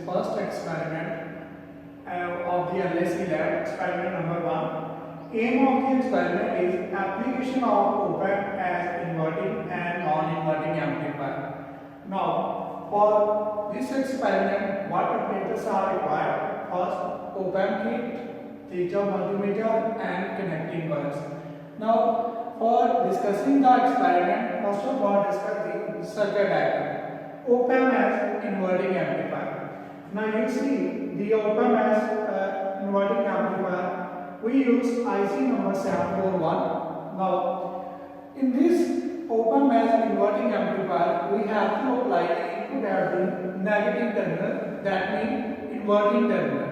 first experiment of the LSC lab, experiment number 1. Aim of the experiment is application of op-amp as inverting and non-inverting amplifier. Now, for this experiment, what apparatus are required? First, op-amp kit, digital multimeter and connecting wires. Now, for discussing the experiment, first of all discuss the circuit diagram. Op-amp as inverting amplifier. Now you see the op-amp as inverting amplifier. We use IC number 741. Now, in this op-amp as inverting amplifier, we have to apply the input at the negative terminal, that means inverting terminal.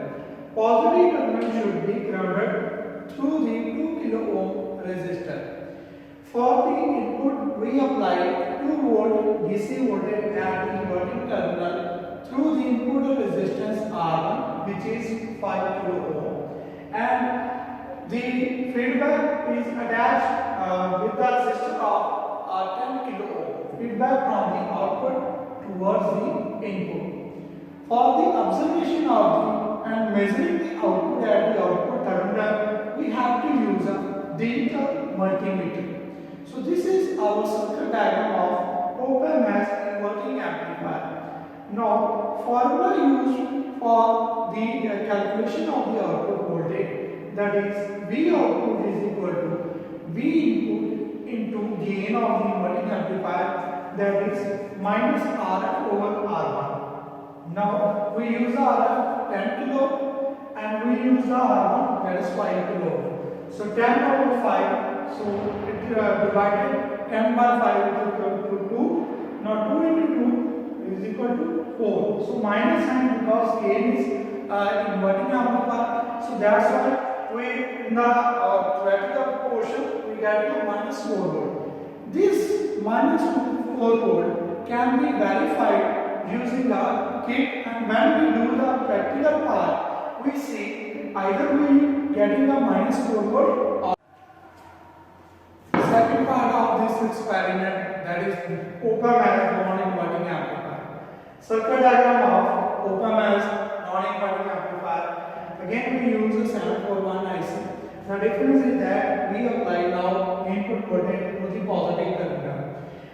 Positive terminal should be grounded through the 2 kilo ohm resistor. For the input, we apply 2 volt DC voltage at the inverting terminal through the input resistance R1, which is 5 kilo ohm, and the feedback is attached with the resistor of 10 kilo ohm. Feedback from the output towards the input. For the observation of and measuring the output at the output terminal, we have to use a digital multimeter. So this is our circuit diagram of op-amp as inverting amplifier. Now, formula used for the calculation of the output voltage, that is V output is equal to V input into gain of the inverting amplifier, that is minus RF over R1. Now we use the RF 10 kilo and we use the R1, that is 5 kilo. So 10 over 5. So it divided 10 by 5 is equal to 2. Now 2 into 2 is equal to 4. So minus sign because gain is inverting amplifier. So that's why we in the theoretical portion we get to minus 4 volt. This minus 4 volt can be verified using the kit, and when we do the practical part, we see either we getting the minus 4 volt or second part of this experiment, that is op-amp as non-inverting amplifier. Circuit diagram of op-amp as non-inverting amplifier. Again we use a 741 IC. The difference is that we apply now input voltage to the positive terminal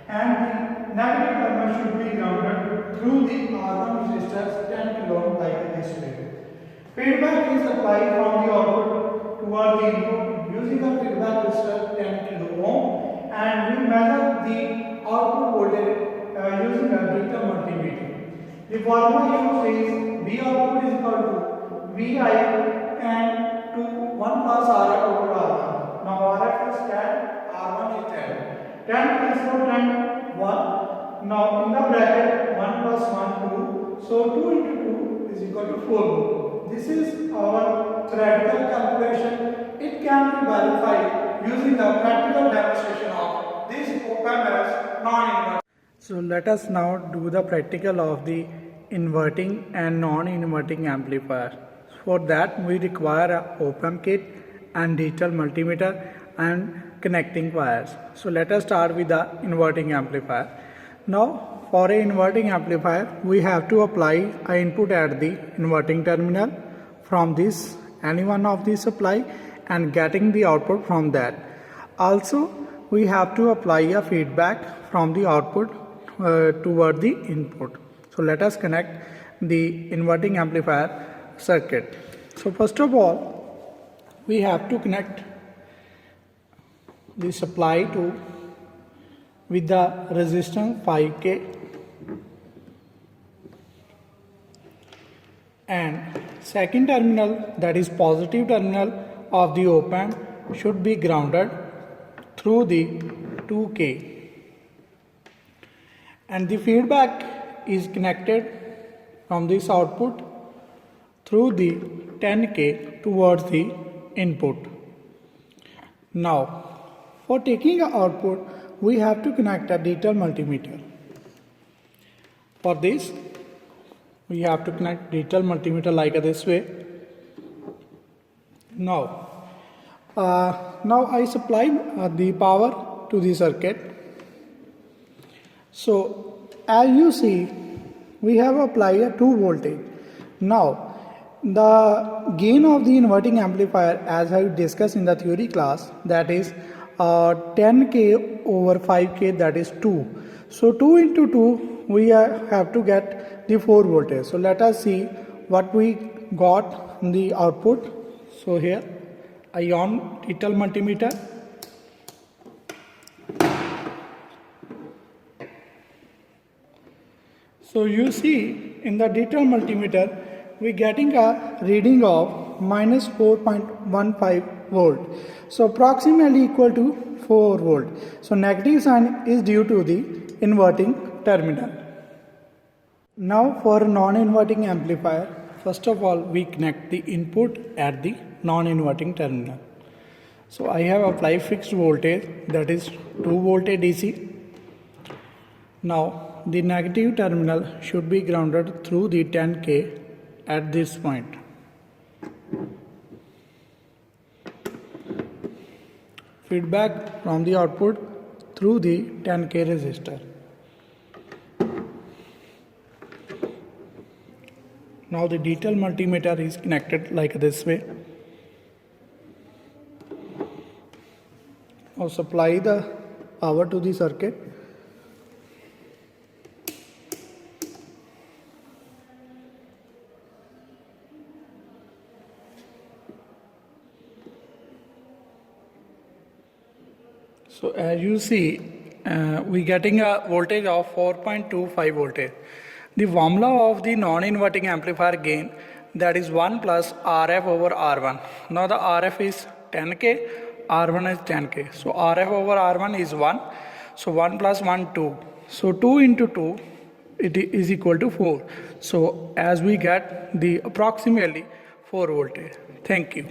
and the negative terminal should be grounded through the R1 resistors 10 kilo ohm like this way. Feedback is applied from the output toward the input using the feedback resistor 10 kilo ohm, and we measure the output voltage using a digital multimeter. The formula used is V output is equal to Vi and to 1 plus Rf over R1. Now Rf is 10, R1 is 10. 10 plus 4, 10, 1. Now in the bracket 1 plus 1, 2. So 2 into 2 is equal to 4. This is our theoretical calculation. It can be verified using the practical demonstration of this op-amp as non-inverting. So let us now do the practical of the inverting and non-inverting amplifier. For that we require a op-amp kit and digital multimeter and connecting wires. So let us start with the inverting amplifier. Now for an inverting amplifier we have to apply an input at the inverting terminal from this any one of the supply and getting the output from that. Also we have to apply a feedback from the output toward the input. So let us connect the inverting amplifier circuit. So first of all we have to connect the supply to with the resistance 5K and second terminal, that is positive terminal of the op-amp, should be grounded through the 2K, and the feedback is connected from this output through the 10K towards the input. Now for taking the output we have to connect a digital multimeter. For this we have to connect digital multimeter like this way. Now I supply the power to the circuit. So as you see we have applied a 2 voltage. Now the gain of the inverting amplifier, as I discussed in the theory class, that is 10k over 5k, that is 2. So 2 into 2 we have to get the 4 voltage. So let us see what we got in the output. So here I on digital multimeter. So you see in the digital multimeter we getting a reading of minus 4.15 volt. So approximately equal to 4 volt. So negative sign is due to the inverting terminal. Now for non-inverting amplifier, first of all we connect the input at the non-inverting terminal. So I have applied fixed voltage, that is 2 volt DC. Now the negative terminal should be grounded through the 10k at this point. Feedback from the output through the 10k resistor. Now the digital multimeter is connected like this way. Now supply the power to the circuit. So as you see, we getting a voltage of 4.25 voltage. The formula of the non-inverting amplifier gain, that is 1 plus RF over R1. Now the RF is 10k, R1 is 10k. So RF over R1 is 1. So 1 plus 1, 2. So 2 into 2, it is equal to 4. So as we get the approximately 4 voltage. Thank you.